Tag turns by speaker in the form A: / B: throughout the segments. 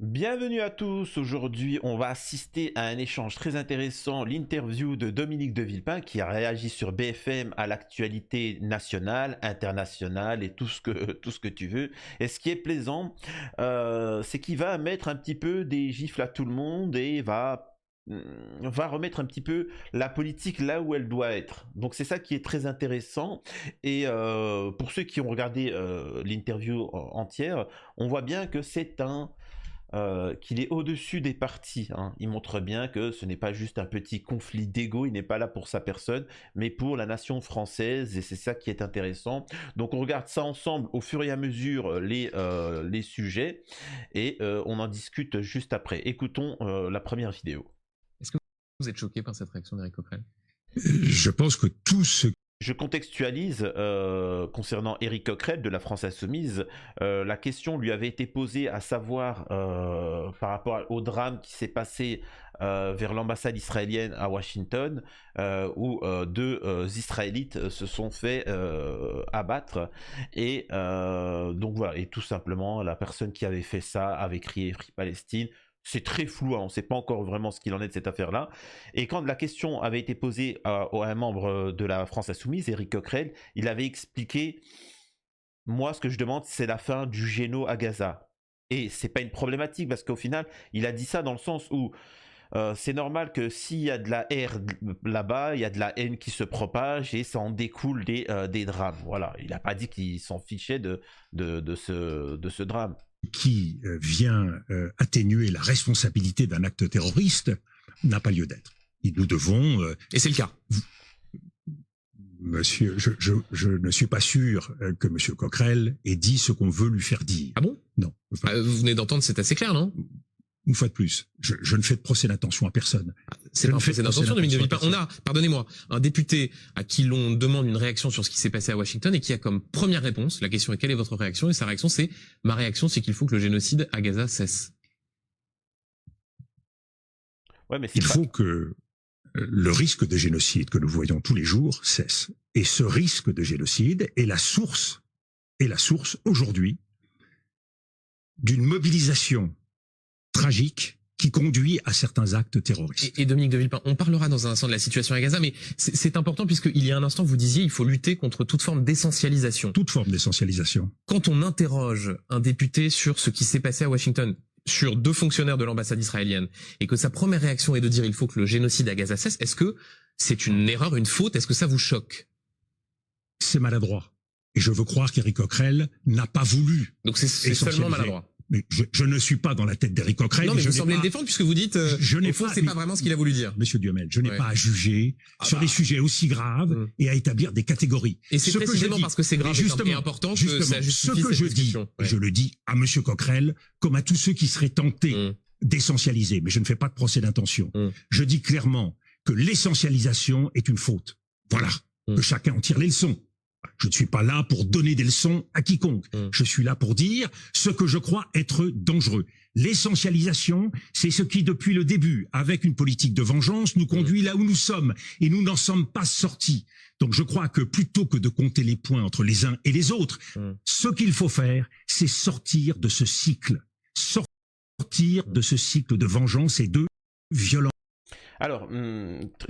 A: Bienvenue à tous. Aujourd'hui, on va assister à un échange très intéressant, l'interview de Dominique de Villepin qui a réagi sur BFM à l'actualité nationale, internationale et tout ce que tu veux. Et ce qui est plaisant, c'est qu'il va mettre un petit peu des gifles à tout le monde et va remettre un petit peu la politique là où elle doit être. Donc c'est ça qui est très intéressant. Et pour ceux qui ont regardé l'interview entière, on voit bien que c'est qu'il est au-dessus des partis, hein. Il montre bien que ce n'est pas juste un petit conflit d'ego, il n'est pas là pour sa personne, mais pour la nation française, et c'est ça qui est intéressant. Donc on regarde ça ensemble au fur et à mesure les sujets, et on en discute juste après. Écoutons la première vidéo.
B: Est-ce que vous êtes choqué par cette réaction d'Éric Coquerel?
C: Je pense que tout ce
A: Je contextualise concernant Éric Coquerel de la France Insoumise. La question lui avait été posée à savoir par rapport au drame qui s'est passé vers l'ambassade israélienne à Washington où deux Israélites se sont fait abattre et donc voilà, et tout simplement la personne qui avait fait ça avait crié Free Palestine. C'est très flou, hein, on ne sait pas encore vraiment ce qu'il en est de cette affaire-là. Et quand la question avait été posée à un membre de la France Insoumise, Éric Coquerel, il avait expliqué, moi ce que je demande c'est la fin du géno à Gaza. Et c'est pas une problématique parce qu'au final, il a dit ça dans le sens où c'est normal que s'il y a de la haine là-bas, il y a de la haine qui se propage et ça en découle des drames. Voilà, il n'a pas dit qu'il s'en fichait de ce drame.
C: qui vient atténuer la responsabilité d'un acte terroriste n'a pas lieu d'être. Et nous devons...
B: Et c'est le cas.
C: Monsieur, je ne suis pas sûr que Monsieur Coquerel ait dit ce qu'on veut lui faire dire.
B: Ah bon?
C: Non. Enfin,
B: Vous venez d'entendre, c'est assez clair, non?
C: une fois de plus, je ne fais de procès d'intention à personne.
B: C'est pas un procès d'intention, Dominique de Villepin. On a, pardonnez-moi, un député à qui l'on demande une réaction sur ce qui s'est passé à Washington et qui a comme première réponse, la question est quelle est votre réaction? Et sa réaction c'est, ma réaction c'est qu'il faut que le génocide à Gaza cesse.
A: Ouais, mais
C: Il faut que le risque de génocide que nous voyons tous les jours cesse. Et ce risque de génocide est la source aujourd'hui d'une mobilisation tragique qui conduit à certains actes terroristes.
B: Et Dominique de Villepin, on parlera dans un instant de la situation à Gaza, mais c'est important puisqu'il y a un instant vous disiez il faut lutter contre toute forme d'essentialisation.
C: Toute forme d'essentialisation.
B: Quand on interroge un député sur ce qui s'est passé à Washington, sur deux fonctionnaires de l'ambassade israélienne, et que sa première réaction est de dire il faut que le génocide à Gaza cesse, est-ce que c'est une erreur, une faute? Est-ce que ça vous choque?
C: C'est maladroit. Et je veux croire qu'Éric Coquerel n'a pas voulu.
B: Donc c'est seulement maladroit.
C: Mais je ne suis pas dans la tête d'Éric Coquerel.
B: Non, mais vous semblez le défendre puisque vous dites, au fond, c'est pas vraiment ce qu'il a voulu dire.
C: Monsieur Duhamel, je n'ai pas à juger sur des sujets aussi graves et à établir des catégories.
B: Et c'est précisément parce que c'est grave et important que ça justifie
C: ce que je dis, je le dis à Monsieur Coquerel comme à tous ceux qui seraient tentés d'essentialiser. Mais je ne fais pas de procès d'intention. Je dis clairement que l'essentialisation est une faute. Voilà. Que chacun en tire les leçons. Je ne suis pas là pour donner des leçons à quiconque. Je suis là pour dire ce que je crois être dangereux. L'essentialisation, c'est ce qui, depuis le début, avec une politique de vengeance, nous conduit là où nous sommes. Et nous n'en sommes pas sortis. Donc je crois que plutôt que de compter les points entre les uns et les autres, ce qu'il faut faire, c'est sortir de ce cycle. Sortir de ce cycle de vengeance et de violence.
A: Alors,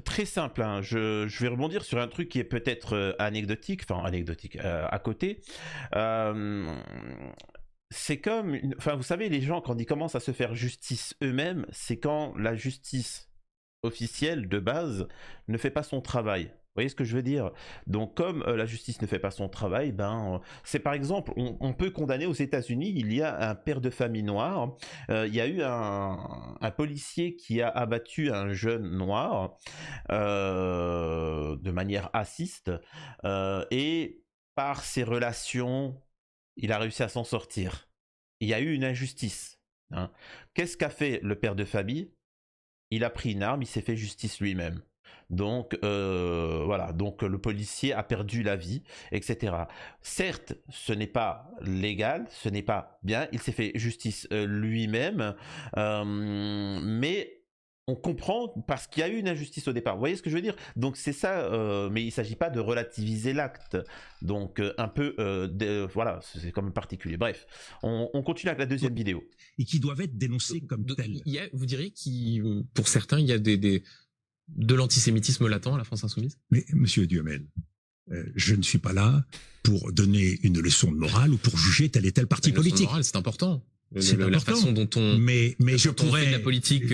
A: très simple, hein. Je vais rebondir sur un truc qui est peut-être anecdotique, à côté. C'est comme, enfin, vous savez, les gens, quand ils commencent à se faire justice eux-mêmes, c'est quand la justice officielle de base ne fait pas son travail. Vous voyez ce que je veux dire? Donc comme la justice ne fait pas son travail, c'est par exemple, on peut condamner aux États-Unis, il y a un père de famille noir, il y a eu un policier qui a abattu un jeune noir de manière raciste et par ses relations, il a réussi à s'en sortir. Il y a eu une injustice, hein. Qu'est-ce qu'a fait le père de famille? Il a pris une arme, il s'est fait justice lui-même. Donc voilà, donc le policier a perdu la vie, etc. Certes, ce n'est pas légal, ce n'est pas bien, il s'est fait justice lui-même, mais on comprend parce qu'il y a eu une injustice au départ. Vous voyez ce que je veux dire? Donc c'est ça, mais il ne s'agit pas de relativiser l'acte. Donc un peu, voilà, c'est quand même particulier. Bref, on continue avec la deuxième vidéo.
C: Et qui doivent être dénoncés comme tels.
B: Vous diriez qu'il, pour certains, il y a de l'antisémitisme latent à la France insoumise?
C: Mais monsieur Duhamel, je ne suis pas là pour donner une leçon de morale ou pour juger tel et tel parti politique.
B: Morale, c'est important.
C: C'est
B: la façon dont on,
C: mais je pourrais
B: fait de la politique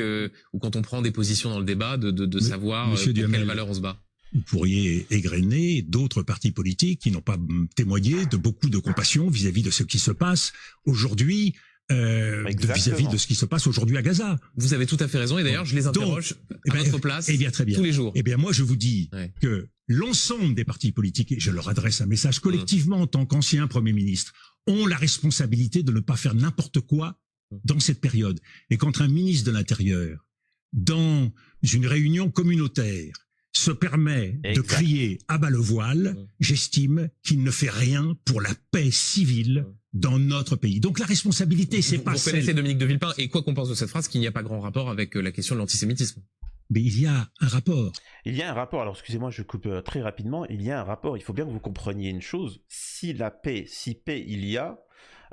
B: ou quand on prend des positions dans le débat, de savoir pour quelle valeur on se bat.
C: Vous pourriez égrener d'autres partis politiques qui n'ont pas témoigné de beaucoup de compassion vis-à-vis de ce qui se passe aujourd'hui, vis-à-vis de ce qui se passe aujourd'hui à Gaza.
B: Vous avez tout à fait raison et d'ailleurs je les interroge à votre place
C: très bien.
B: Tous les jours.
C: Eh bien moi je vous dis que l'ensemble des partis politiques, et je leur adresse un message collectivement en tant qu'ancien Premier ministre, ont la responsabilité de ne pas faire n'importe quoi dans cette période. Et quand un ministre de l'Intérieur, dans une réunion communautaire, se permet de crier à bas le voile, j'estime qu'il ne fait rien pour la paix civile dans notre pays. Donc la responsabilité, c'est pas celle...
B: Vous connaissez Dominique de Villepin, et quoi qu'on pense de cette phrase, qu'il n'y a pas grand rapport avec la question de l'antisémitisme.
C: Mais il y a un rapport.
A: Il y a un rapport, alors excusez-moi, je coupe très rapidement, il y a un rapport, il faut bien que vous compreniez une chose, si paix il y a,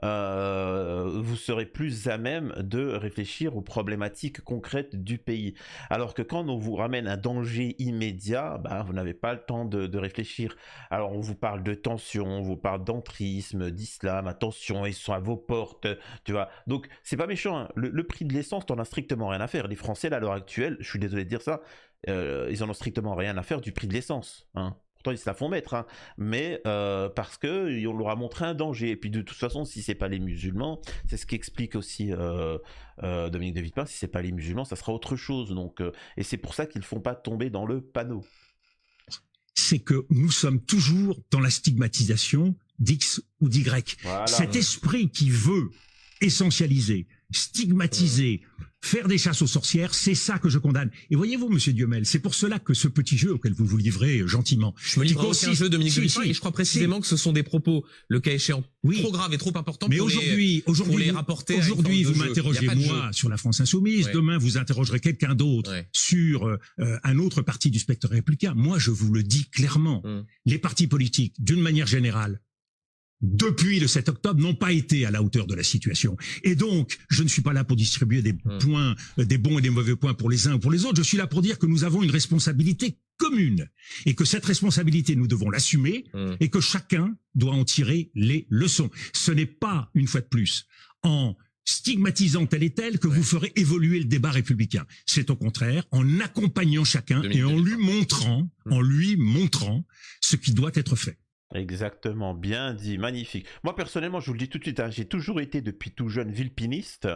A: vous serez plus à même de réfléchir aux problématiques concrètes du pays. Alors que quand on vous ramène un danger immédiat, vous n'avez pas le temps de réfléchir. Alors on vous parle de tension, on vous parle d'entrisme, d'islam, attention, ils sont à vos portes, tu vois. Donc c'est pas méchant, hein. Le prix de l'essence, t'en as strictement rien à faire. Les Français, là, à l'heure actuelle, je suis désolé de dire ça, ils en ont strictement rien à faire du prix de l'essence, hein. Ils se la font mettre, hein. Mais parce que on leur a montré un danger. Et puis de toute façon, si c'est pas les musulmans, c'est ce qu'explique aussi Dominique de Villepin, si c'est pas les musulmans, ça sera autre chose. Donc, et c'est pour ça qu'ils ne font pas tomber dans le panneau.
C: C'est que nous sommes toujours dans la stigmatisation d'X ou d'Y. Voilà. Cet esprit qui veut essentialiser, stigmatiser, faire des chasses aux sorcières, c'est ça que je condamne. Et voyez-vous, monsieur Duhamel, c'est pour cela que ce petit jeu auquel vous vous livrez gentiment...
B: Je me livre à aucun jeu, Dominique de Villepin, et je crois précisément que ce sont des propos, le cas échéant, trop graves et trop importants pour les rapporter.
C: Aujourd'hui, vous m'interrogez moi sur la France insoumise, demain vous interrogerez quelqu'un d'autre sur un autre parti du spectre républicain. Moi, je vous le dis clairement, les partis politiques, d'une manière générale, depuis le 7 octobre, n'ont pas été à la hauteur de la situation. Et donc, je ne suis pas là pour distribuer des points, des bons et des mauvais points pour les uns ou pour les autres. Je suis là pour dire que nous avons une responsabilité commune. Et que cette responsabilité, nous devons l'assumer et que chacun doit en tirer les leçons. Ce n'est pas, une fois de plus, en stigmatisant tel et tel que vous ferez évoluer le débat républicain. C'est au contraire en accompagnant chacun et en lui montrant ce qui doit être fait.
A: Exactement, bien dit, magnifique. Moi personnellement, je vous le dis tout de suite, hein, j'ai toujours été depuis tout jeune villepiniste.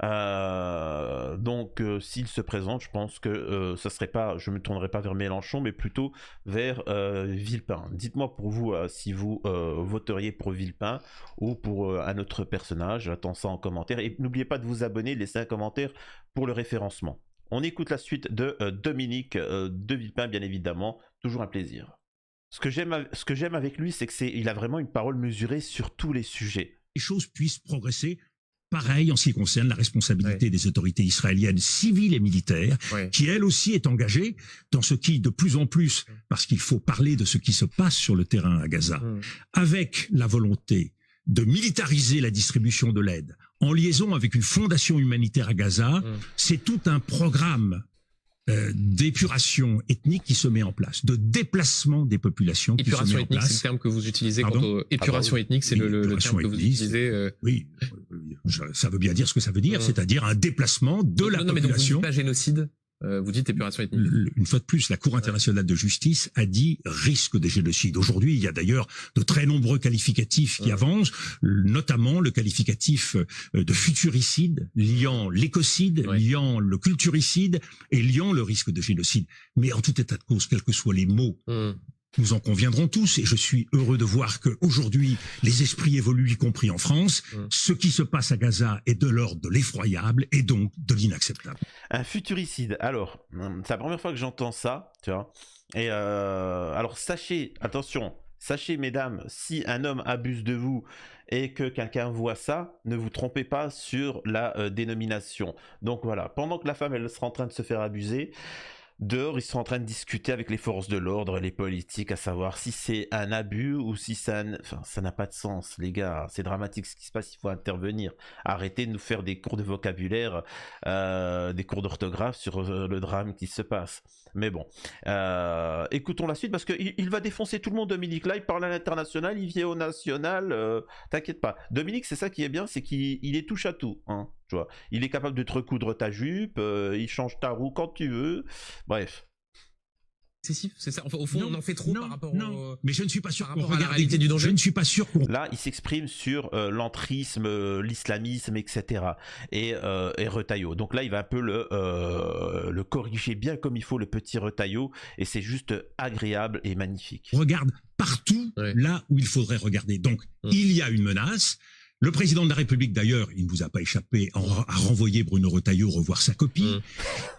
A: Donc s'il se présente, je pense que ça serait pas, je me tournerai pas vers Mélenchon, mais plutôt vers Villepin. Dites-moi pour vous si vous voteriez pour Villepin ou pour un autre personnage. J'attends ça en commentaire. Et n'oubliez pas de vous abonner, de laisser un commentaire pour le référencement. On écoute la suite de Dominique de Villepin, bien évidemment. Toujours un plaisir. Ce que j'aime avec lui, c'est qu'il a vraiment une parole mesurée sur tous les sujets.
C: Les choses puissent progresser. Pareil en ce qui concerne la responsabilité des autorités israéliennes civiles et militaires, qui elle aussi est engagée dans ce qui de plus en plus, parce qu'il faut parler de ce qui se passe sur le terrain à Gaza, avec la volonté de militariser la distribution de l'aide, en liaison avec une fondation humanitaire à Gaza, c'est tout un programme d'épuration ethnique qui se met en place, de déplacement des populations qui se met en place.
B: Épuration ethnique, c'est le terme que vous utilisez. Épuration ethnique, c'est le terme que vous utilisez.
C: Oui, ça veut bien dire ce que ça veut dire, c'est-à-dire un déplacement de la population.
B: Non, mais donc vous dites pas génocide, vous dites épuration ethnique.
C: Une fois de plus, la Cour internationale de justice a dit risque de génocide. Aujourd'hui, il y a d'ailleurs de très nombreux qualificatifs qui avancent, notamment le qualificatif de futuricide, liant l'écocide, liant le culturicide et liant le risque de génocide. Mais en tout état de cause, quels que soient les mots, nous en conviendrons tous, et je suis heureux de voir qu'aujourd'hui, les esprits évoluent, y compris en France. Ce qui se passe à Gaza est de l'ordre de l'effroyable et donc de l'inacceptable.
A: Un futuricide, alors, c'est la première fois que j'entends ça, tu vois. Et alors, sachez, attention, sachez, mesdames, si un homme abuse de vous et que quelqu'un voit ça, ne vous trompez pas sur la dénomination. Donc voilà, pendant que la femme elle sera en train de se faire abuser, dehors, ils sont en train de discuter avec les forces de l'ordre, les politiques, à savoir si c'est un abus ou si ça... Enfin, ça n'a pas de sens, les gars. C'est dramatique ce qui se passe, il faut intervenir. Arrêtez de nous faire des cours de vocabulaire, des cours d'orthographe sur le drame qui se passe. Mais bon, écoutons la suite parce qu'il va défoncer tout le monde, Dominique. Là, il parle à l'international, il vient au national. T'inquiète pas. Dominique, c'est ça qui est bien, c'est qu'il est touche à tout. Hein, tu vois. Il est capable de te recoudre ta jupe, il change ta roue quand tu veux. Bref.
B: C'est ça. Enfin, au fond, on en fait trop par rapport
C: mais je ne suis pas sûr
B: qu'on regarde la réalité du danger.
C: Je ne suis pas sûr qu'on...
A: Là, il s'exprime sur l'entrisme, l'islamisme, etc. Et Retailleau. Donc là, il va un peu le corriger bien comme il faut, le petit Retailleau. Et c'est juste agréable et magnifique.
C: Regarde partout là où il faudrait regarder. Donc, il y a une menace. Le président de la République, d'ailleurs, il ne vous a pas échappé, a renvoyé Bruno Retailleau revoir sa copie.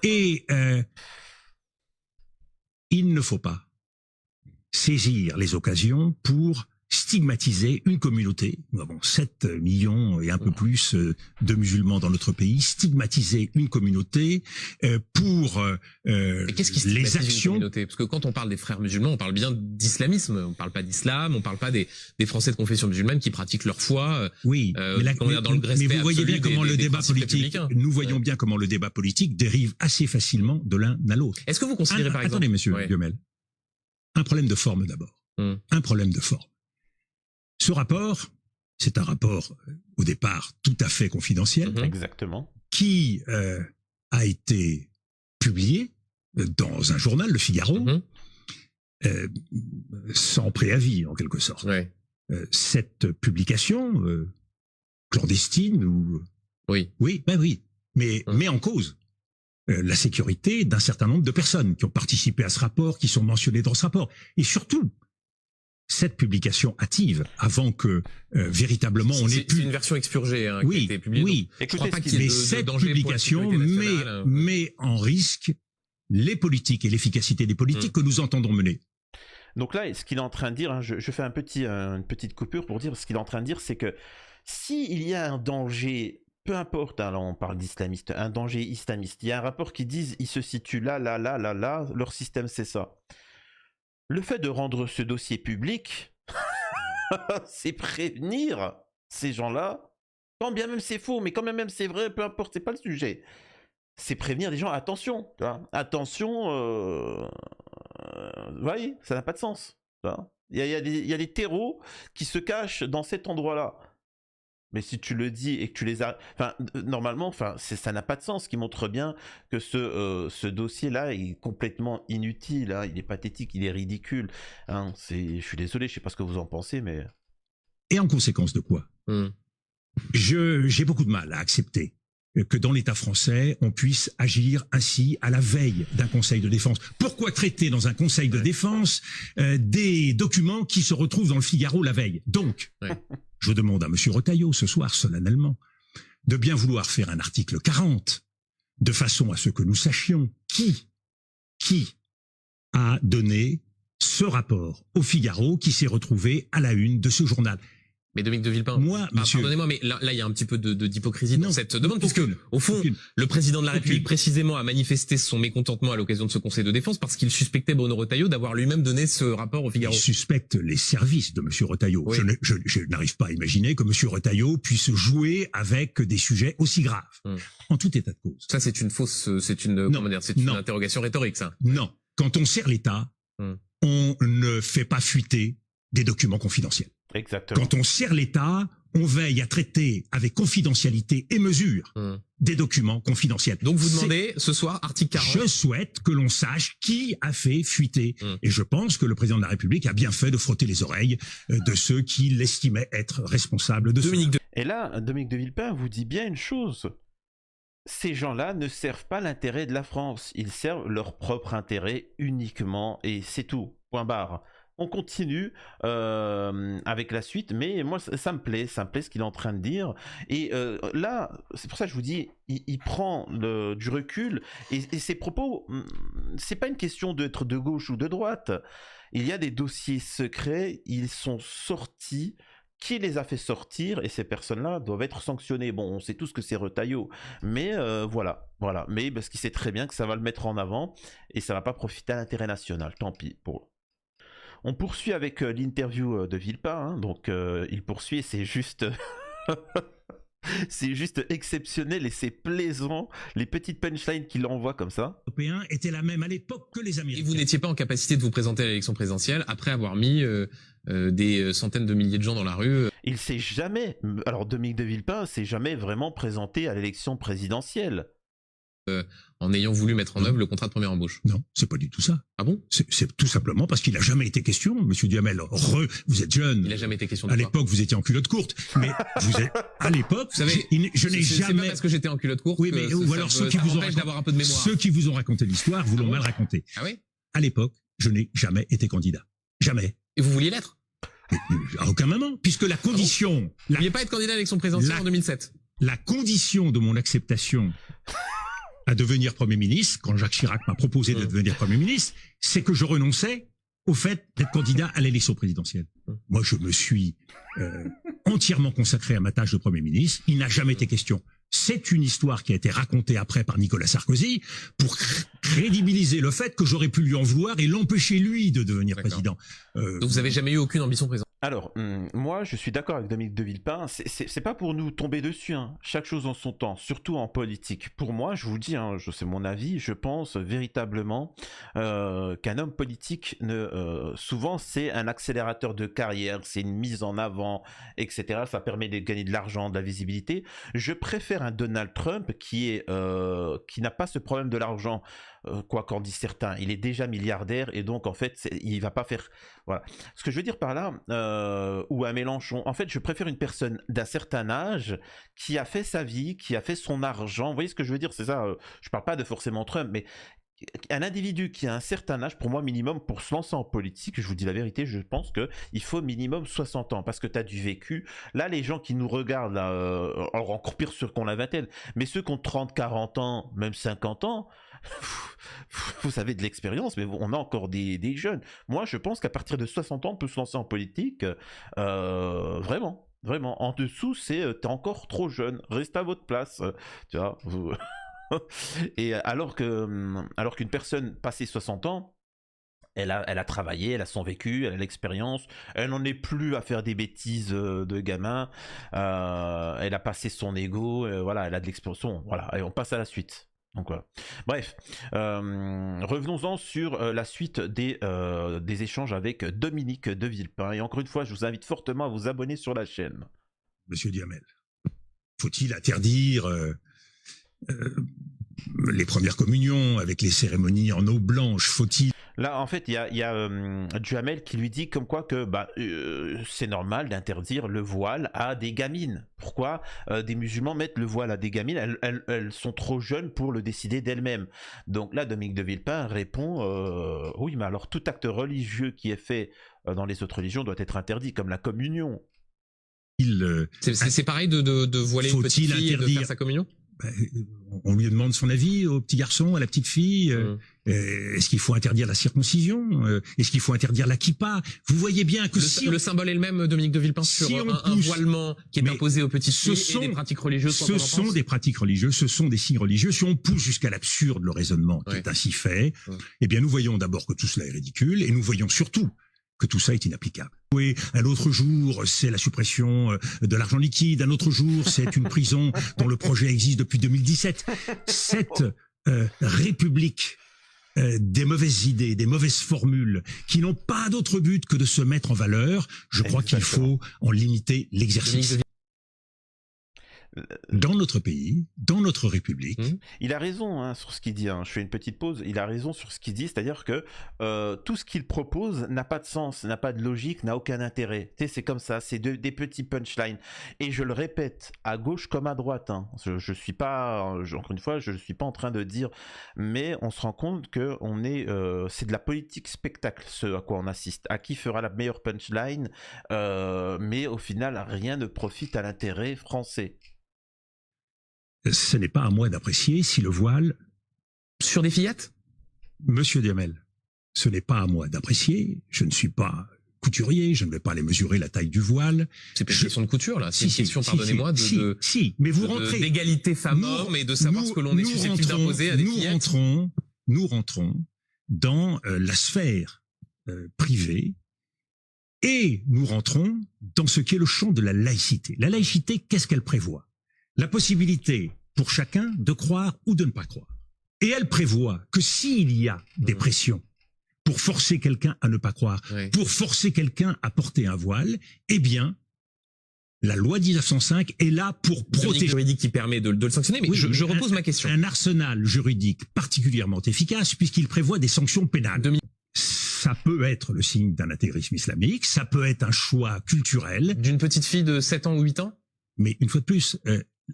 C: Et il ne faut pas saisir les occasions pour stigmatiser une communauté. Nous avons 7 millions et un peu plus de musulmans dans notre pays. Stigmatiser une communauté pour
B: qu'est-ce qui
C: les actions.
B: Une communauté ? Parce que quand on parle des frères musulmans, on parle bien d'islamisme. On parle pas d'islam. On parle pas des Français de confession musulmane qui pratiquent leur foi.
C: Oui, mais vous voyez bien comment le débat politique. Nous voyons bien comment le débat politique dérive assez facilement de l'un à l'autre.
B: Est-ce que vous considérez par exemple...
C: Attendez, monsieur Guemel. Un problème de forme d'abord. Un problème de forme. Ce rapport, c'est un rapport au départ tout à fait confidentiel.
A: Exactement.
C: Qui a été publié dans un journal, Le Figaro, sans préavis en quelque sorte. Cette publication clandestine ou...
B: Oui,
C: mais met en cause la sécurité d'un certain nombre de personnes qui ont participé à ce rapport, qui sont mentionnées dans ce rapport. Et surtout, cette publication hâtive, avant que véritablement on ait pu...
B: C'est une version expurgée qui a été publiée.
C: Oui, mais cette publication met en risque les politiques et l'efficacité des politiques que nous entendons mener.
A: Donc là, ce qu'il est en train de dire, hein, je fais une petite coupure pour dire, ce qu'il est en train de dire, c'est que s'il y a un danger, peu importe, hein, là on parle d'islamiste, un danger islamiste, il y a un rapport qui dit, il se situe là, leur système c'est ça. Le fait de rendre ce dossier public, c'est prévenir ces gens-là, quand bien même c'est faux, mais quand même c'est vrai, peu importe, c'est pas le sujet. C'est prévenir des gens, attention, tu vois, attention, vous voyez, ça n'a pas de sens. Il y a des terreaux qui se cachent dans cet endroit-là. Mais si tu le dis et que tu les as... Enfin, normalement, ça n'a pas de sens, ce qui montre bien que ce dossier-là est complètement inutile. Hein. Il est pathétique, il est ridicule. Hein. Je suis désolé, je ne sais pas ce que vous en pensez, mais...
C: Et en conséquence de quoi j'ai beaucoup de mal à accepter que dans l'État français, on puisse agir ainsi à la veille d'un conseil de défense. Pourquoi traiter dans un conseil de défense des documents qui se retrouvent dans le Figaro la veille? Donc, je demande à M. Retailleau ce soir, solennellement, de bien vouloir faire un article 40, de façon à ce que nous sachions qui a donné ce rapport au Figaro qui s'est retrouvé à la une de ce journal.
B: Mais Dominique de Villepin, pardonnez-moi, mais là il y a un petit peu d'hypocrisie dans cette demande, puisque au fond, le président de la République précisément a manifesté son mécontentement à l'occasion de ce Conseil de défense parce qu'il suspectait Bruno Retailleau d'avoir lui-même donné ce rapport au Figaro.
C: Il suspecte les services de M. Retailleau. Oui. Je n'arrive pas à imaginer que M. Retailleau puisse jouer avec des sujets aussi graves. En tout état de cause.
B: Ça c'est une interrogation rhétorique, ça.
C: Non. Quand on sert l'État, on ne fait pas fuiter des documents confidentiels.
A: Exactement.
C: Quand on sert l'État, on veille à traiter avec confidentialité et mesure des documents confidentiels.
B: Donc vous demandez ce soir, article 40.
C: Je souhaite que l'on sache qui a fait fuiter. Et je pense que le président de la République a bien fait de frotter les oreilles de ceux qui l'estimaient être responsables de cela.
A: Et là, Dominique de Villepin vous dit bien une chose. Ces gens-là ne servent pas l'intérêt de la France. Ils servent leur propre intérêt uniquement. Et c'est tout. Point barre. On continue avec la suite, mais moi ça me plaît ce qu'il est en train de dire. Et là, c'est pour ça que je vous dis, il prend du recul et ses propos, c'est pas une question d'être de gauche ou de droite. Il y a des dossiers secrets, ils sont sortis qui les a fait sortir, et ces personnes-là doivent être sanctionnées. Bon, on sait tous que c'est Retailleau, mais voilà. Mais parce qu'il sait très bien que ça va le mettre en avant, et ça va pas profiter à l'intérêt national, tant pis pour. On poursuit avec l'interview de Villepin, hein. Donc il poursuit, et c'est juste... c'est juste exceptionnel et c'est plaisant, les petites punchlines qu'il envoie comme ça.
C: Les Européens étaient la même à l'époque que les Américains.
B: Et vous n'étiez pas en capacité de vous présenter à l'élection présidentielle après avoir mis des centaines de milliers de gens dans la rue.
A: Il s'est jamais, alors Dominique de Villepin s'est jamais vraiment présenté à l'élection présidentielle.
B: En ayant voulu mettre en œuvre le contrat de première embauche.
C: Non, c'est pas du tout ça.
B: Ah bon?
C: C'est tout simplement parce qu'il a jamais été question, Monsieur Duhamel. Vous êtes jeune.
B: Il a jamais été question de
C: À l'époque, vous étiez en culotte courte, mais vous êtes à l'époque.
B: Vous savez,
C: je n'ai jamais.
B: C'est pas parce que j'étais en culotte courte.
C: Oui, mais ou alors ceux qui vous ont
B: d'avoir un peu de mémoire.
C: Ceux qui vous ont raconté l'histoire vous l'ont mal raconté.
B: Ah oui?
C: À l'époque, je n'ai jamais été candidat. Jamais.
B: Et vous vouliez l'être?
C: À aucun moment, puisque la condition.
B: Vous ne vouliez pas être candidat à l'élection présidentielle en 2007?
C: La condition de mon acceptation à devenir Premier ministre, quand Jacques Chirac m'a proposé de devenir Premier ministre, c'est que je renonçais au fait d'être candidat à l'élection présidentielle. Moi, je me suis entièrement consacré à ma tâche de Premier ministre. Il n'a jamais été question. C'est une histoire qui a été racontée après par Nicolas Sarkozy pour crédibiliser le fait que j'aurais pu lui en vouloir et l'empêcher, lui, de devenir président.
B: Donc vous n'avez jamais eu aucune ambition présidentielle?
A: Alors, moi, je suis d'accord avec Dominique de Villepin. C'est pas pour nous tomber dessus, hein. Chaque chose en son temps, surtout en politique. Pour moi, je vous dis, hein, c'est mon avis, je pense véritablement qu'un homme politique, souvent, c'est un accélérateur de carrière, c'est une mise en avant, etc. Ça permet de gagner de l'argent, de la visibilité. Je préfère un Donald Trump qui n'a pas ce problème de l'argent, quoi qu'en disent certains. Il est déjà milliardaire et donc, en fait, il va pas faire... Voilà. Ce que je veux dire par là... ou à Mélenchon. En fait, je préfère une personne d'un certain âge qui a fait sa vie, qui a fait son argent. Vous voyez ce que je veux dire? C'est ça. Je parle pas de forcément Trump, mais un individu qui a un certain âge, pour moi minimum, pour se lancer en politique, je vous dis la vérité, je pense que il faut minimum 60 ans, parce que tu as du vécu. Là, les gens qui nous regardent, là, alors encore pire ceux qu'on la vingtaine, mais ceux qui ont 30, 40 ans, même 50 ans, vous avez de l'expérience, mais on a encore des jeunes. Moi, je pense qu'à partir de 60 ans, on peut se lancer en politique, vraiment. Vraiment. En dessous, t'es encore trop jeune. Reste à votre place. Tu vois, vous... Et alors qu'une personne passée 60 ans, elle a travaillé, elle a son vécu, elle a l'expérience, elle n'en est plus à faire des bêtises de gamin, elle a passé son ego, voilà, elle a de l'expérience. Voilà, allez, on passe à la suite. Donc voilà. Bref, revenons-en sur la suite des échanges avec Dominique de Villepin. Et encore une fois, je vous invite fortement à vous abonner sur la chaîne.
C: Monsieur Duhamel, faut-il interdire les premières communions avec les cérémonies en eau blanche? Faut-il...
A: Là, en fait, il y a Duhamel qui lui dit comme quoi que c'est normal d'interdire le voile à des gamines. Pourquoi des musulmans mettent le voile à des gamines? Elles sont trop jeunes pour le décider d'elles-mêmes. Donc là, Dominique de Villepin répond oui, mais alors tout acte religieux qui est fait dans les autres religions doit être interdit, comme la communion.
B: C'est pareil de voiler une petite fille et de faire sa communion?
C: On lui demande son avis au petit garçon, à la petite fille. Est-ce qu'il faut interdire la circoncision? Est-ce qu'il faut interdire la kippa? Vous voyez bien que
B: le symbole est le même, Dominique de Villepin, sur un voilement qui est imposé aux petites filles et des pratiques religieuses.
C: Ce sont des pratiques religieuses, ce sont des signes religieux. Si on pousse jusqu'à l'absurde le raisonnement qui est ainsi fait, eh bien nous voyons d'abord que tout cela est ridicule et nous voyons surtout que tout ça est inapplicable. Oui, un autre jour, c'est la suppression de l'argent liquide. Un autre jour, c'est une prison dont le projet existe depuis 2017. Cette république des mauvaises idées, des mauvaises formules, qui n'ont pas d'autre but que de se mettre en valeur, je crois qu'il faut en limiter l'exercice. Dans notre pays, dans notre République.
A: Il a raison hein, sur ce qu'il dit, hein. Je fais une petite pause, il a raison sur ce qu'il dit, c'est-à-dire que tout ce qu'il propose n'a pas de sens, n'a pas de logique, n'a aucun intérêt. Tu sais, c'est comme ça, c'est des petits punchlines. Et je le répète, à gauche comme à droite, hein. Je suis pas, encore une fois, je ne suis pas en train de dire, mais on se rend compte que c'est de la politique spectacle, ce à quoi on assiste. À qui fera la meilleure punchline, mais au final, rien ne profite à l'intérêt français.
C: Ce n'est pas à moi d'apprécier si le voile...
B: Sur des fillettes?
C: Monsieur Duhamel, ce n'est pas à moi d'apprécier. Je ne suis pas couturier, je ne vais pas aller mesurer la taille du voile.
B: C'est pas une question de couture, là. C'est une question, pardonnez-moi,
C: mais vous rentrez
B: d'égalité femmes-hommes et de savoir ce que l'on est susceptible d'imposer à des fillettes.
C: Nous rentrons dans la sphère privée et nous rentrons dans ce qui est le champ de la laïcité. La laïcité, qu'est-ce qu'elle prévoit? La possibilité pour chacun de croire ou de ne pas croire. Et elle prévoit que s'il y a des pressions pour forcer quelqu'un à ne pas croire, pour forcer quelqu'un à porter un voile, eh bien, la loi 1905 est là pour protéger.
B: Juridique qui permet de le sanctionner, mais oui, je repose ma question.
C: Un arsenal juridique particulièrement efficace puisqu'il prévoit des sanctions pénales. Ça peut être le signe d'un intégrisme islamique, ça peut être un choix culturel.
B: D'une petite fille de 7 ans ou 8 ans?
C: Mais une fois de plus,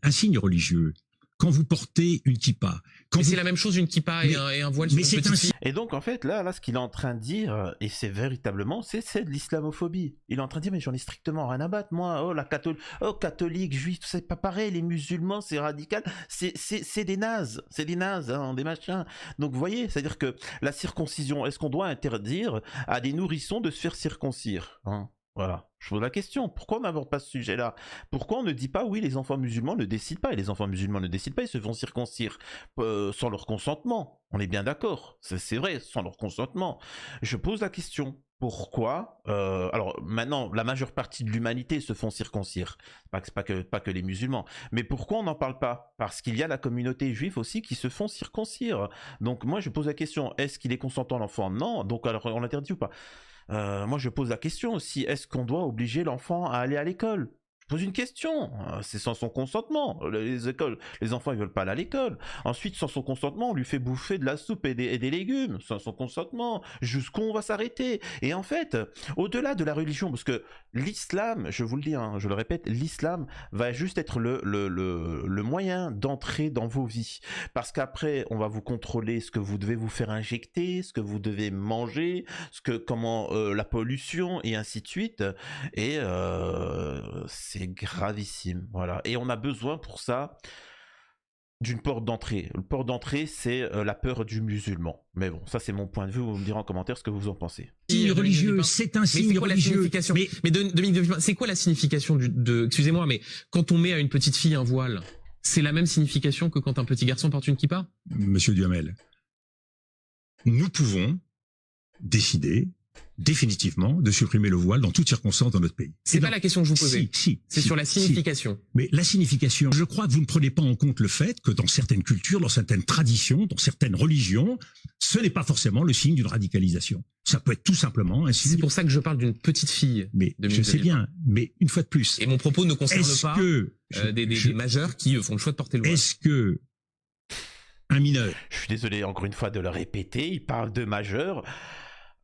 C: un signe religieux, quand vous portez une kippa...
B: C'est la même chose, une kippa et un voile sur une petite fille.
A: Et donc, en fait, là, ce qu'il est en train de dire, et c'est véritablement, c'est de l'islamophobie. Il est en train de dire, mais j'en ai strictement rien à battre, moi. Catholique, juif, tout ça, c'est pas pareil. Les musulmans, c'est radical. C'est des nazes. C'est des nazes, hein, des machins. Donc, vous voyez, c'est-à-dire que la circoncision, est-ce qu'on doit interdire à des nourrissons de se faire circoncire, hein? Voilà, je pose la question, pourquoi on n'aborde pas ce sujet-là? Pourquoi on ne dit pas, oui, les enfants musulmans ne décident pas, et les enfants musulmans ne décident pas, ils se font circoncire sans leur consentement, on est bien d'accord, c'est vrai, sans leur consentement. Je pose la question, pourquoi alors maintenant, la majeure partie de l'humanité se font circoncire, pas que les musulmans, mais pourquoi on n'en parle pas? Parce qu'il y a la communauté juive aussi qui se font circoncire. Donc moi je pose la question, est-ce qu'il est consentant l'enfant? Non, donc alors on l'interdit ou pas? Moi je pose la question aussi, est-ce qu'on doit obliger l'enfant à aller à l'école? Je pose une question, c'est sans son consentement, les enfants ils veulent pas aller à l'école. Ensuite, sans son consentement, on lui fait bouffer de la soupe et des légumes, sans son consentement, jusqu'où on va s'arrêter? Et en fait, au-delà de la religion, parce que l'islam, je vous le dis, hein, je le répète, l'islam va juste être le moyen d'entrer dans vos vies. Parce qu'après, on va vous contrôler ce que vous devez vous faire injecter, ce que vous devez manger, comment la pollution, et ainsi de suite. Et c'est gravissime, voilà. Et on a besoin pour ça d'une porte d'entrée. Le port d'entrée, c'est la peur du musulman. Mais bon, ça c'est mon point de vue, vous me direz en commentaire ce que vous en pensez.
C: Signe religieux, c'est un signe religieux.
B: Mais Dominique, c'est quoi la signification excusez-moi, mais quand on met à une petite fille un voile, c'est la même signification que quand un petit garçon porte une kippa? Monsieur
C: Duhamel, nous pouvons décider définitivement de supprimer le voile dans toutes circonstances dans notre pays.
B: C'est pas la question que je vous posais. C'est sur la signification.
C: Mais la signification, je crois que vous ne prenez pas en compte le fait que dans certaines cultures, dans certaines traditions, dans certaines religions, ce n'est pas forcément le signe d'une radicalisation. Ça peut être tout simplement un signe...
B: C'est pour ça que je parle d'une petite fille.
C: Mais je sais bien, mais une fois de plus...
B: Et mon propos ne concerne pas des majeurs qui font le choix de porter le voile.
C: Est-ce que un mineur...
A: Je suis désolé encore une fois de le répéter, il parle de majeurs...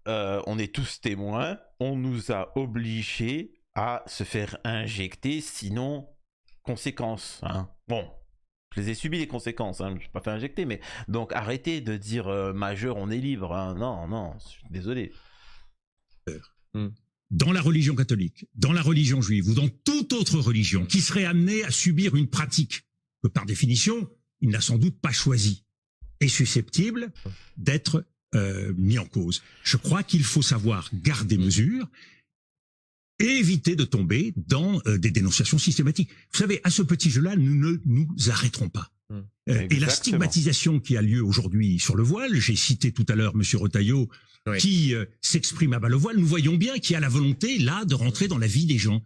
A: on est tous témoins, on nous a obligés à se faire injecter, sinon, conséquences, hein. Bon, je les ai subies les conséquences, hein. Je ne me suis pas fait injecter, mais donc arrêtez de dire majeur, on est libre, hein. Non, je suis désolé.
C: Dans la religion catholique, dans la religion juive ou dans toute autre religion qui serait amenée à subir une pratique que par définition, il n'a sans doute pas choisie, est susceptible d'être mis en cause. Je crois qu'il faut savoir garder mesure et éviter de tomber dans des dénonciations systématiques. Vous savez, à ce petit jeu-là, nous ne nous arrêterons pas. Et la stigmatisation qui a lieu aujourd'hui sur le voile, j'ai cité tout à l'heure Monsieur Retailleau, qui s'exprime à bas le voile, nous voyons bien qu'il y a la volonté, là, de rentrer dans la vie des gens.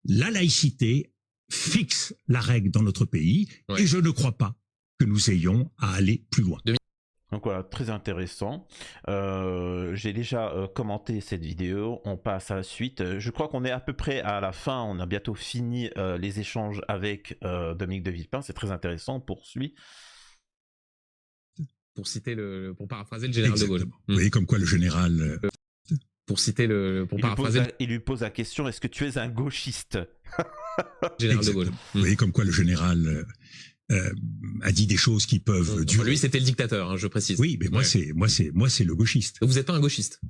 C: La laïcité fixe la règle dans notre pays, et je ne crois pas que nous ayons à aller plus loin.
A: Donc voilà, très intéressant. J'ai déjà commenté cette vidéo, on passe à la suite. Je crois qu'on est à peu près à la fin, on a bientôt fini les échanges avec Dominique de Villepin, c'est très intéressant, on poursuit.
B: Pour paraphraser le général de Gaulle.
C: Vous voyez comme quoi le général...
A: Il lui pose la question, est-ce que tu es un gauchiste?
B: Général de Gaulle.
C: Vous voyez comme quoi le général... a dit des choses qui peuvent durer.
B: Lui, c'était le dictateur, hein, je précise.
C: Oui, mais moi, c'est le gauchiste.
B: Vous n'êtes pas un gauchiste.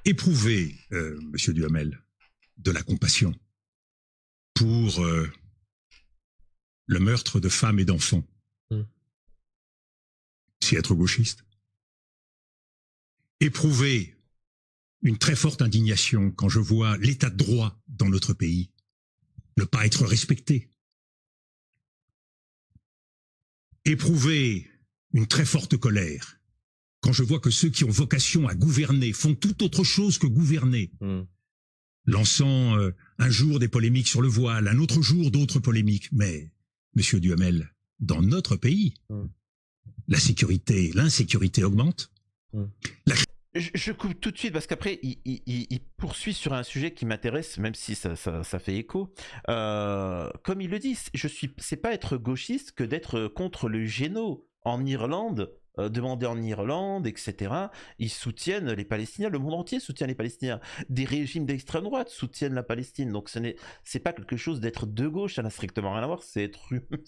C: Éprouvez, Monsieur Duhamel, de la compassion pour le meurtre de femmes et d'enfants. C'est être gauchiste. Éprouvez une très forte indignation quand je vois l'état de droit dans notre pays ne pas être respecté. Éprouver une très forte colère quand je vois que ceux qui ont vocation à gouverner font tout autre chose que gouverner, lançant un jour des polémiques sur le voile, un autre jour d'autres polémiques. Mais, Monsieur Duhamel, dans notre pays, la sécurité, l'insécurité augmente.
A: Je coupe tout de suite parce qu'après il poursuit sur un sujet qui m'intéresse, même si ça fait écho. Comme il le dit, c'est pas être gauchiste que d'être contre le géno en Irlande. Demander en Irlande, etc. Ils soutiennent les Palestiniens, le monde entier soutient les Palestiniens. Des régimes d'extrême droite soutiennent la Palestine. Donc c'est pas quelque chose d'être de gauche, ça n'a strictement rien à voir, c'est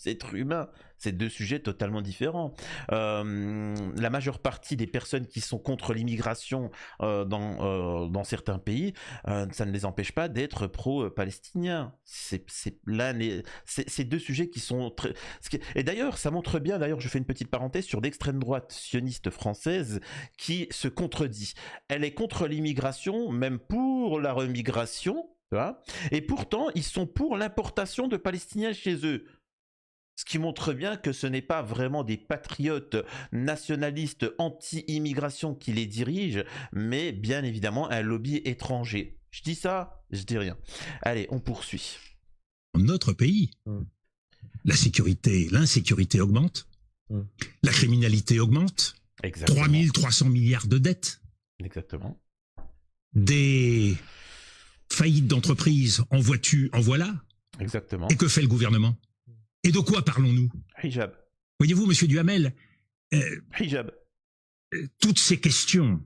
A: être humain. C'est deux sujets totalement différents. La majeure partie des personnes qui sont contre l'immigration dans certains pays, ça ne les empêche pas d'être pro-palestiniens. C'est deux sujets qui sont très... Et d'ailleurs, ça montre bien, je fais une petite parenthèse sur l'extrême droite sioniste française qui se contredit. Elle est contre l'immigration, même pour la remigration, tu vois, et pourtant, ils sont pour l'importation de Palestiniens chez eux. Ce qui montre bien que ce n'est pas vraiment des patriotes nationalistes anti-immigration qui les dirigent, mais bien évidemment un lobby étranger. Je dis ça, je dis rien. Allez, on poursuit.
C: Dans notre pays, la sécurité, l'insécurité augmente, la criminalité augmente, 3300 milliards de dettes.
A: Exactement.
C: Des faillites d'entreprises en voilà.
A: Exactement.
C: Et que fait le gouvernement? Et de quoi parlons-nous?
A: Hijab.
C: Voyez-vous, Monsieur Duhamel,
A: Hijab.
C: Toutes ces questions,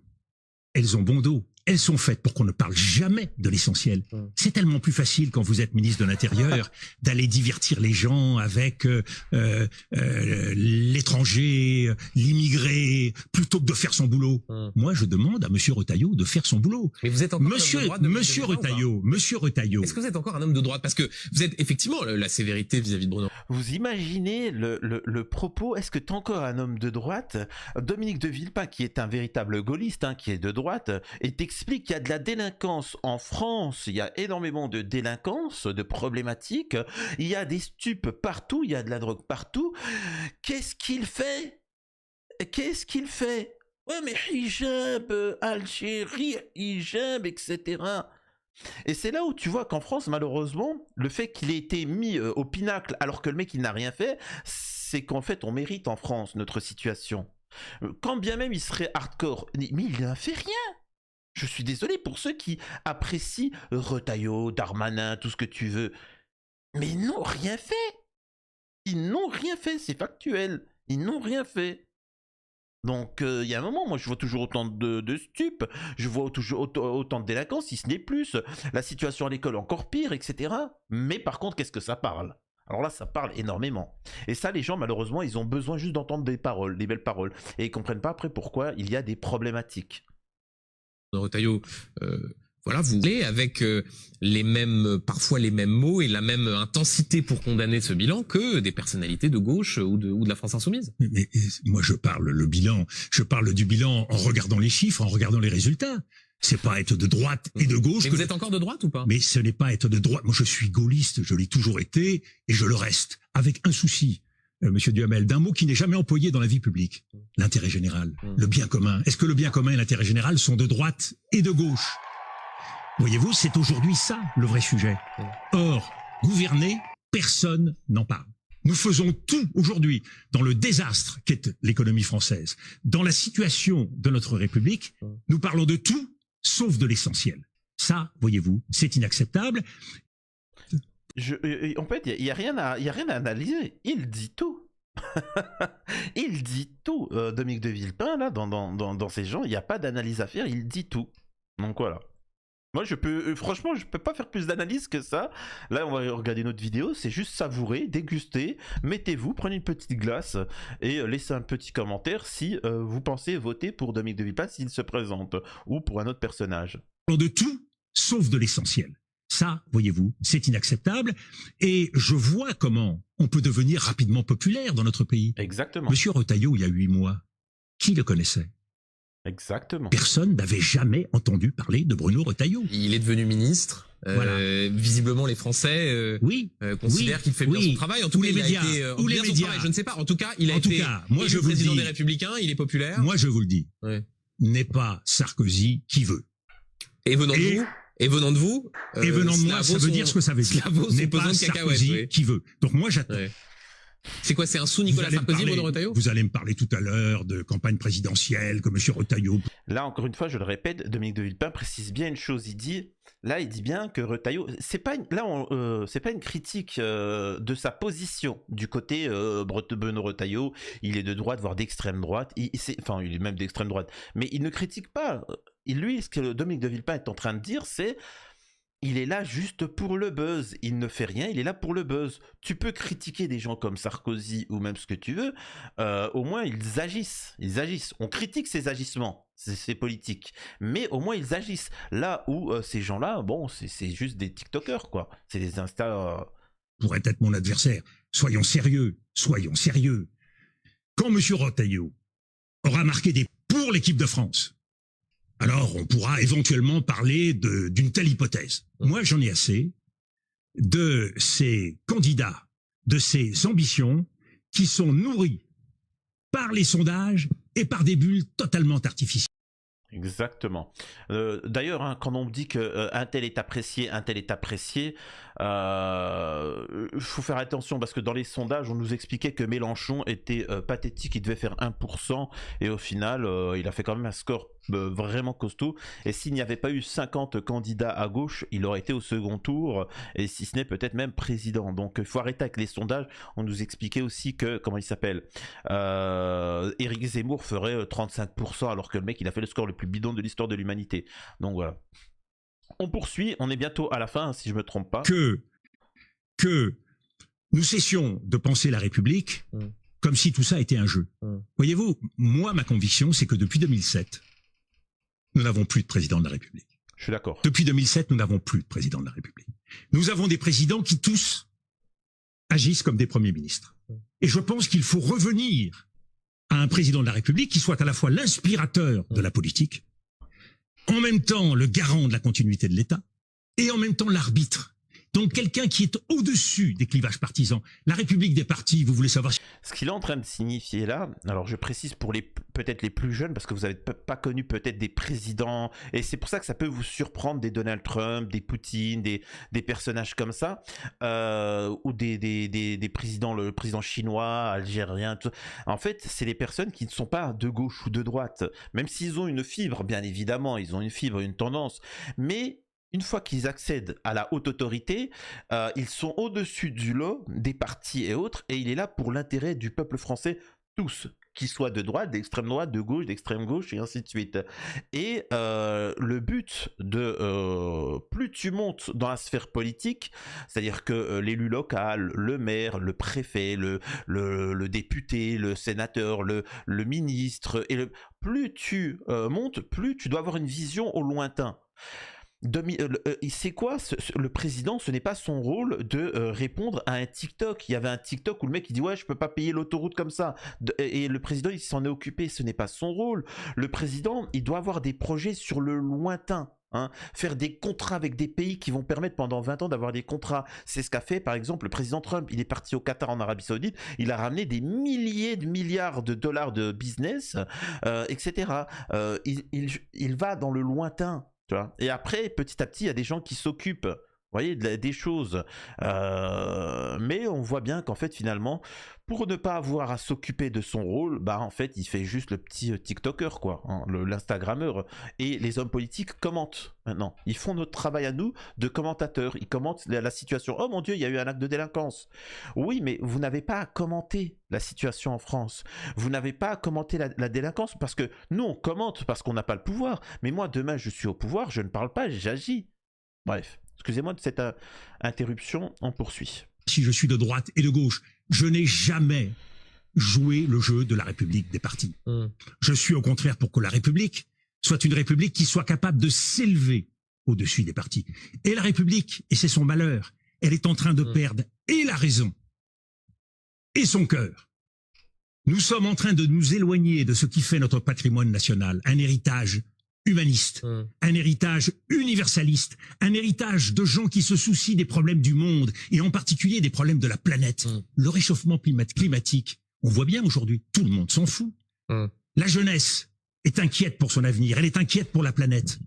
C: elles ont bon dos. Elles sont faites pour qu'on ne parle jamais de l'essentiel. C'est tellement plus facile quand vous êtes ministre de l'Intérieur d'aller divertir les gens avec l'étranger, l'immigré, plutôt que de faire son boulot. Moi, je demande à Monsieur Retailleau de faire son boulot.
B: Mais vous êtes encore
C: Monsieur Retailleau.
B: Est-ce que vous êtes encore un homme de droite? Parce que vous êtes effectivement la sévérité vis-à-vis de Bruno.
A: Vous imaginez le propos? Est-ce que tu es encore un homme de droite? Dominique de Villepin, qui est un véritable gaulliste, qui est de droite, explique qu'il y a de la délinquance en France, il y a énormément de délinquance, de problématiques, il y a des stupes partout, il y a de la drogue partout. Qu'est-ce qu'il fait? Ouais, mais hijab, Algérie, hijab, etc. Et c'est là où tu vois qu'en France, malheureusement, le fait qu'il ait été mis au pinacle alors que le mec il n'a rien fait, c'est qu'en fait on mérite en France notre situation. Quand bien même il serait hardcore, mais il n'a fait rien. Je suis désolé pour ceux qui apprécient Retailleau, Darmanin, tout ce que tu veux. Mais ils n'ont rien fait. Ils n'ont rien fait, c'est factuel. Ils n'ont rien fait. Donc, il y a un moment, moi, je vois toujours autant de stupes, je vois toujours autant de délinquance, si ce n'est plus. La situation à l'école encore pire, etc. Mais par contre, qu'est-ce que ça parle? Alors là, ça parle énormément. Et ça, les gens, malheureusement, ils ont besoin juste d'entendre des paroles, des belles paroles. Et ils comprennent pas après pourquoi il y a des problématiques.
B: Retailleau, voilà, vous voulez avec parfois les mêmes mots et la même intensité pour condamner ce bilan que des personnalités de gauche ou de la France insoumise.
C: Mais moi, je parle du bilan en regardant les chiffres, en regardant les résultats. C'est pas être de droite et de gauche.
B: Mais vous êtes encore de droite ou pas?
C: Mais ce n'est pas être de droite. Moi, je suis gaulliste, je l'ai toujours été et je le reste avec un souci. Monsieur Duhamel, d'un mot qui n'est jamais employé dans la vie publique, l'intérêt général, le bien commun. Est-ce que le bien commun et l'intérêt général sont de droite et de gauche? Voyez-vous, c'est aujourd'hui ça le vrai sujet. Or, gouverner, personne n'en parle. Nous faisons tout aujourd'hui dans le désastre qu'est l'économie française, dans la situation de notre République. Nous parlons de tout sauf de l'essentiel. Ça, voyez-vous, c'est inacceptable.
A: En fait, il y a rien à analyser. Il dit tout. Il dit tout. Dominique de Villepin, là, dans ces gens, il n'y a pas d'analyse à faire. Il dit tout. Donc voilà. Moi, franchement, je peux pas faire plus d'analyse que ça. Là, on va regarder notre vidéo. C'est juste savourer, déguster. Mettez-vous, prenez une petite glace et laissez un petit commentaire si vous pensez voter pour Dominique de Villepin s'il se présente ou pour un autre personnage.
C: De tout sauf de l'essentiel. Ça, voyez-vous, c'est inacceptable. Et je vois comment on peut devenir rapidement populaire dans notre pays.
A: Exactement.
C: Monsieur Retailleau, il y a 8 mois, qui le connaissait?
A: Exactement.
C: Personne n'avait jamais entendu parler de Bruno Retailleau.
B: Il est devenu ministre. Visiblement, les Français considèrent qu'il fait bien son travail. En tout cas, il a été bien son travail. Je ne sais pas. En tout cas, il a été président des Républicains. Il est populaire.
C: Moi, je vous le dis. N'est pas Sarkozy qui veut.
B: Et venant de vous. Et venant de moi,
C: ça veut dire ce que ça veut dire. N'est pas Sarkozy qui veut. Donc moi, j'attends.
B: C'est quoi, c'est un sous-Nicolas Sarkozy, Bruno Retailleau?
C: Vous allez me parler tout à l'heure de campagne présidentielle, que M. Retailleau...
A: Là, encore une fois, je le répète, Dominique de Villepin précise bien une chose. Il dit bien que Retailleau... C'est pas une critique de sa position du côté Bruno Retailleau. Il est de droite, voire d'extrême droite. Il est même d'extrême droite. Mais il ne critique pas. Lui, ce que Dominique de Villepin est en train de dire, c'est... Il est là juste pour le buzz. Il ne fait rien, il est là pour le buzz. Tu peux critiquer des gens comme Sarkozy ou même ce que tu veux. Au moins, ils agissent. On critique ces agissements, ces politiques. Mais au moins, ils agissent. Là où ces gens-là, bon, c'est juste des TikTokers, quoi. C'est des Insta...
C: Pourrait être mon adversaire. Soyons sérieux. Quand M. Retailleau aura marqué des pour l'équipe de France, alors on pourra éventuellement parler d'une telle hypothèse. Moi, j'en ai assez de ces candidats, de ces ambitions qui sont nourries par les sondages et par des bulles totalement artificielles.
A: Exactement. D'ailleurs, hein, quand on me dit qu'un tel est apprécié, il faut faire attention parce que dans les sondages, on nous expliquait que Mélenchon était pathétique, il devait faire 1%, et au final, il a fait quand même un score vraiment costaud. Et s'il n'y avait pas eu 50 candidats à gauche, il aurait été au second tour, et si ce n'est peut-être même président. Donc il faut arrêter avec les sondages. On nous expliquait aussi que, comment il s'appelle, Éric Zemmour ferait 35%, alors que le mec, il a fait le score le plus bidon de l'histoire de l'humanité. Donc voilà. On poursuit, on est bientôt à la fin, si je me trompe pas.
C: Que nous cessions de penser la République comme si tout ça était un jeu. Voyez-vous, moi, ma conviction, c'est que depuis 2007, nous n'avons plus de président de la République.
A: Je suis d'accord.
C: Depuis 2007, nous n'avons plus de président de la République. Nous avons des présidents qui tous agissent comme des premiers ministres. Et je pense qu'il faut revenir à un président de la République qui soit à la fois l'inspirateur de la politique, en même temps le garant de la continuité de l'État, et en même temps l'arbitre. Donc quelqu'un qui est au-dessus des clivages partisans. La République des partis, vous voulez savoir...
A: Ce qu'il est en train de signifier là, alors je précise pour peut-être les plus jeunes, parce que vous n'avez pas connu peut-être des présidents, et c'est pour ça que ça peut vous surprendre, des Donald Trump, des Poutine, des personnages comme ça, ou des présidents, le président chinois, algérien, tout ça. En fait, c'est des personnes qui ne sont pas de gauche ou de droite, même s'ils ont une fibre, bien évidemment, ils ont une fibre, une tendance, mais... Une fois qu'ils accèdent à la haute autorité, ils sont au-dessus du lot des partis et autres, et il est là pour l'intérêt du peuple français, tous, qu'ils soient de droite, d'extrême droite, de gauche, d'extrême gauche, et ainsi de suite. Et le but plus tu montes dans la sphère politique, c'est-à-dire que l'élu local, le maire, le préfet, le député, le sénateur, le ministre, plus tu montes, plus tu dois avoir une vision au lointain. C'est quoi le président? Ce n'est pas son rôle de répondre à un TikTok. Il y avait un TikTok où le mec il dit ouais je peux pas payer l'autoroute comme ça, et le président il s'en est occupé. Ce n'est pas son rôle. Le président il doit avoir des projets sur le lointain. Hein, faire des contrats avec des pays qui vont permettre pendant 20 ans d'avoir des contrats. C'est ce qu'a fait par exemple le président Trump. Il est parti au Qatar, en Arabie Saoudite, il a ramené des milliers de milliards de dollars de business, etc. Il va dans le lointain. Et après, petit à petit, il y a des gens qui s'occupent, vous voyez, des choses. Mais on voit bien qu'en fait, finalement, pour ne pas avoir à s'occuper de son rôle, bah en fait, il fait juste le petit TikToker, quoi, hein, l'Instagrammeur. Et les hommes politiques commentent maintenant. Ils font notre travail à nous de commentateurs. Ils commentent la situation. Oh mon Dieu, il y a eu un acte de délinquance. Oui, mais vous n'avez pas à commenter la situation en France. Vous n'avez pas à commenter la délinquance parce que nous, on commente parce qu'on n'a pas le pouvoir. Mais moi, demain, je suis au pouvoir, je ne parle pas, j'agis. Bref. Excusez-moi de cette interruption, on poursuit.
C: Si je suis de droite et de gauche, je n'ai jamais joué le jeu de la République des partis. Je suis au contraire pour que la République soit une République qui soit capable de s'élever au-dessus des partis. Et la République, et c'est son malheur, elle est en train de perdre et la raison, et son cœur, Nous sommes en train de nous éloigner de ce qui fait notre patrimoine national, un héritage humaniste, un héritage universaliste, un héritage de gens qui se soucient des problèmes du monde et en particulier des problèmes de la planète. Le réchauffement climatique, on voit bien aujourd'hui, tout le monde s'en fout. La jeunesse est inquiète pour son avenir, elle est inquiète pour la planète.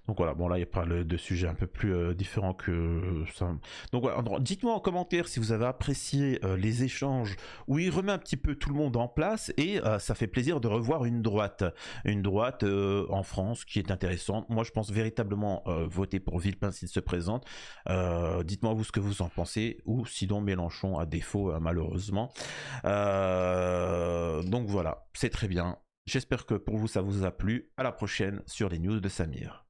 A: Donc voilà, bon là il parle de sujets un peu plus différents que ça. Donc voilà, dites-moi en commentaire si vous avez apprécié les échanges où il remet un petit peu tout le monde en place et ça fait plaisir de revoir une droite en France qui est intéressante. Moi je pense véritablement voter pour Villepin s'il se présente. Dites-moi vous ce que vous en pensez ou sinon Mélenchon à défaut malheureusement. Donc voilà, c'est très bien. J'espère que pour vous ça vous a plu. À la prochaine sur les news de Samir.